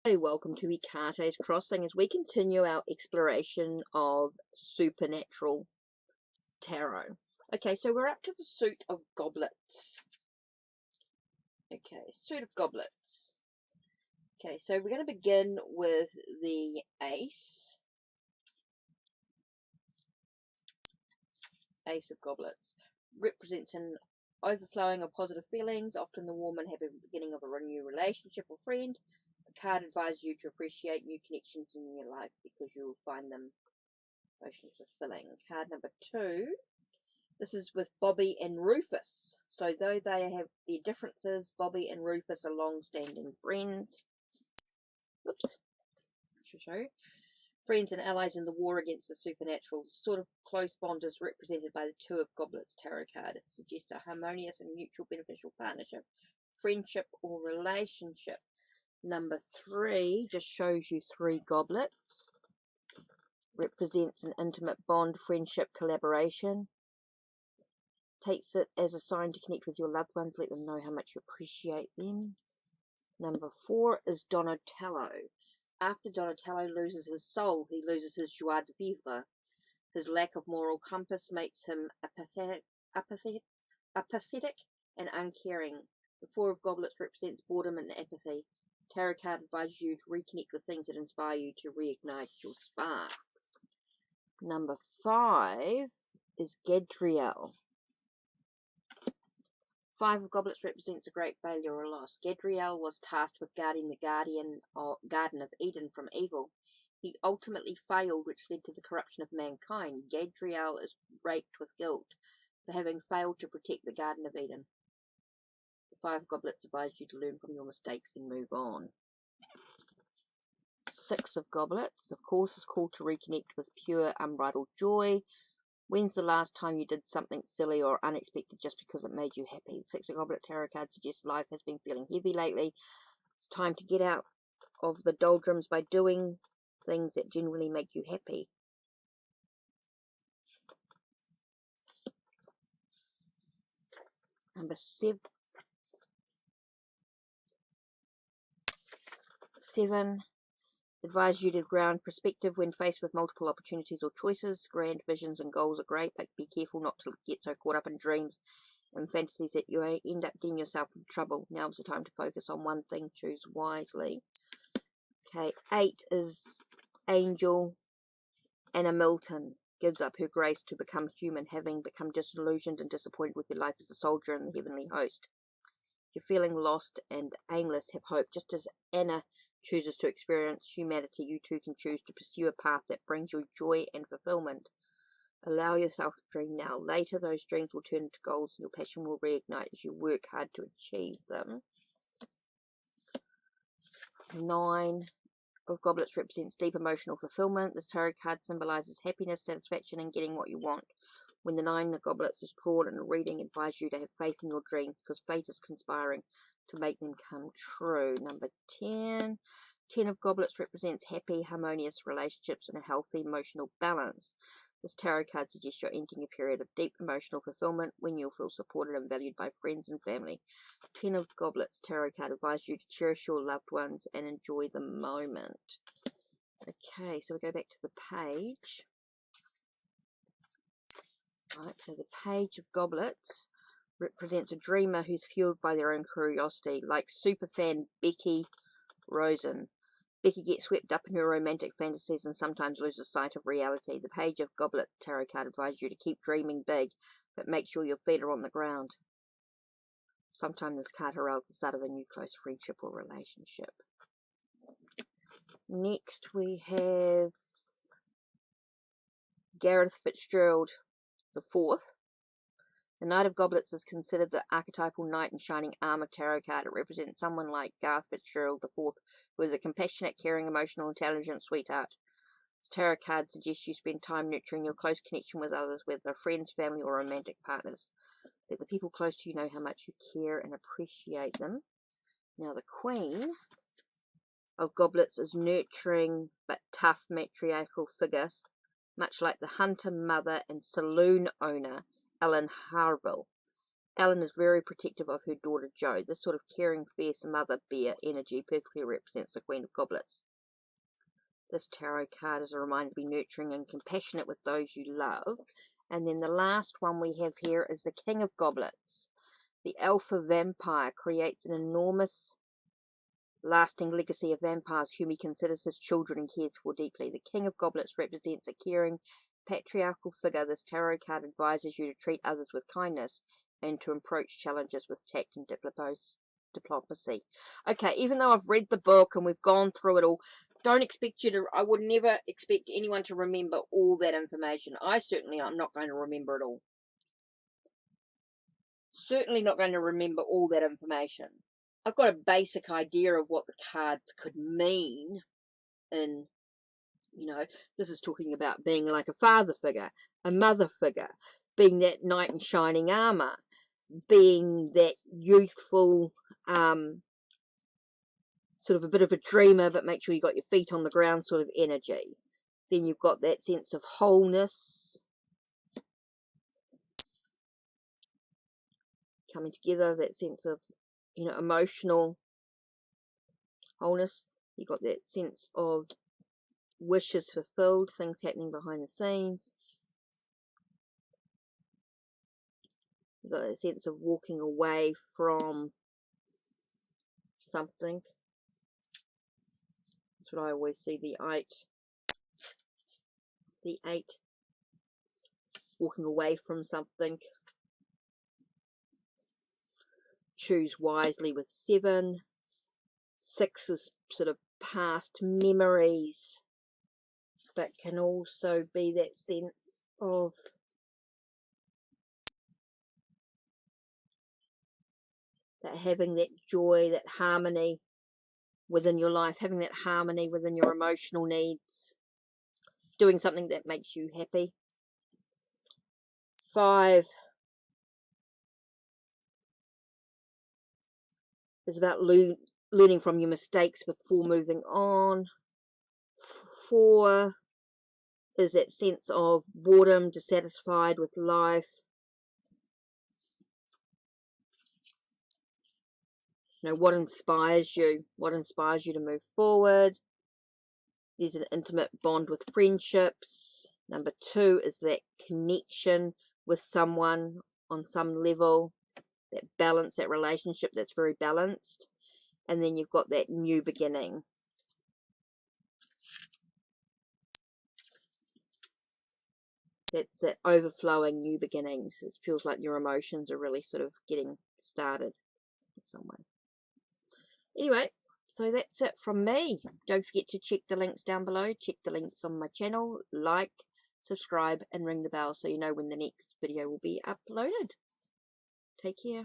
Hey, welcome to HeKate's Crossing as we continue our exploration of supernatural tarot. Okay, so we're up to the suit of goblets. Okay, suit of goblets. Okay, so we're going to begin with the ace. Ace of goblets represents an overflowing of positive feelings, often the warm and happy beginning of a new relationship or friend. The card advises you to appreciate new connections in your life because you'll find them emotionally fulfilling. Card number 2. This is with Bobby and Rufus. So though they have their differences, Bobby and Rufus are long-standing friends. Oops. Should show you. Friends and allies in the war against the supernatural. Sort of close bond is represented by the Two of Goblets tarot card. It suggests a harmonious and mutual beneficial partnership, friendship, or relationship. Number 3 just shows you 3 goblets. Represents an intimate bond, friendship, collaboration. Takes it as a sign to connect with your loved ones, let them know how much you appreciate them. Number 4 is Donatello. After Donatello loses his soul, he loses his joie de vivre. His lack of moral compass makes him apathetic and uncaring. The 4 of Goblets represents boredom and apathy. Tarot card advises you to reconnect with things that inspire you to reignite your spark. Number 5 is Gadriel. 5 of Goblets represents a great failure or loss. Gadriel was tasked with guarding the Garden of Eden from evil. He ultimately failed, which led to the corruption of mankind. Gadriel is raked with guilt for having failed to protect the Garden of Eden. The 5 of Goblets advise you to learn from your mistakes and move on. 6 of Goblets, of course, is called to reconnect with pure, unbridled joy. When's the last time you did something silly or unexpected just because it made you happy? The 6 of Goblet tarot card suggests life has been feeling heavy lately. It's time to get out of the doldrums by doing things that genuinely make you happy. Number 7 advise you to ground perspective when faced with multiple opportunities or choices. Grand visions and goals are great, but be careful not to get so caught up in dreams and fantasies that you end up getting yourself in trouble. Now's the time to focus on one thing. Choose wisely. Okay, 8 is Angel Anna Milton. Gives up her grace to become human, having become disillusioned and disappointed with her life as a soldier in the heavenly host. If you're feeling lost and aimless, have hope. Just as Anna chooses to experience humanity, you too can choose to pursue a path that brings you joy and fulfillment. Allow yourself to dream now. Later, those dreams will turn into goals and your passion will reignite as you work hard to achieve them. 9 of Goblets represents deep emotional fulfillment. This tarot card symbolizes happiness, satisfaction, and getting what you want. When the 9 of Goblets is drawn in a reading, advise you to have faith in your dreams because fate is conspiring to make them come true. Number 10. 10 of Goblets represents happy, harmonious relationships and a healthy emotional balance. This tarot card suggests you're entering a period of deep emotional fulfillment when you'll feel supported and valued by friends and family. 10 of Goblets tarot card advises you to cherish your loved ones and enjoy the moment. Okay, so we go back to the page. Right, so the page of Goblets represents a dreamer who's fueled by their own curiosity, like superfan Becky Rosen. Becky gets swept up in her romantic fantasies and sometimes loses sight of reality. The page of Goblet tarot card advises you to keep dreaming big, but make sure your feet are on the ground. Sometimes this card heralds the start of a new close friendship or relationship. Next we have Gareth Fitzgerald the Fourth. The Knight of Goblets is considered the archetypal knight in shining armor tarot card. It represents someone like Gareth Fitzgerald IV, who is a compassionate, caring, emotional, intelligent sweetheart. This tarot card suggests you spend time nurturing your close connection with others, whether friends, family, or romantic partners. Let the people close to you know how much you care and appreciate them. Now, the Queen of Goblets is nurturing but tough matriarchal figures, much like the hunter, mother, and saloon owner Ellen Harville. Ellen is very protective of her daughter Jo. This sort of caring, fierce mother bear energy perfectly represents the Queen of Goblets. This tarot card is a reminder to be nurturing and compassionate with those you love. And then the last one we have here is the King of Goblets. The alpha vampire creates an enormous lasting legacy of vampires whom he considers his children and cares for deeply. The King of Goblets represents a caring, patriarchal figure. This tarot card advises you to treat others with kindness and to approach challenges with tact and diplomacy. Okay, even though I've read the book and we've gone through it all, don't expect you to, I would never expect anyone to remember all that information. I certainly am not going to remember it all. Certainly not going to remember all that information. I've got a basic idea of what the cards could mean in, you know, this is talking about being like a father figure, a mother figure, being that knight in shining armor, being that youthful, sort of a bit of a dreamer, but make sure you got your feet on the ground sort of energy. Then you've got that sense of wholeness, coming together, that sense of, you know, emotional wholeness. You've got that sense of wishes fulfilled, things happening behind the scenes. You've got that sense of walking away from something. That's what I always see, the eight, walking away from something. Choose wisely with 7. 6 is sort of past memories, but can also be that sense of that having that joy, that harmony within your life, having that harmony within your emotional needs, doing something that makes you happy. 5 is about learning from your mistakes before moving on. 4 is that sense of boredom, dissatisfied with life. You know, what inspires you? What inspires you to move forward? There's an intimate bond with friendships. Number 2 is that connection with someone on some level, that balance, that relationship that's very balanced. And then you've got that new beginning. That's that overflowing new beginnings. It feels like your emotions are really sort of getting started in some way. Anyway, so that's it from me. Don't forget to check the links down below. Check the links on my channel. Like, subscribe, and ring the bell so you know when the next video will be uploaded. Take care.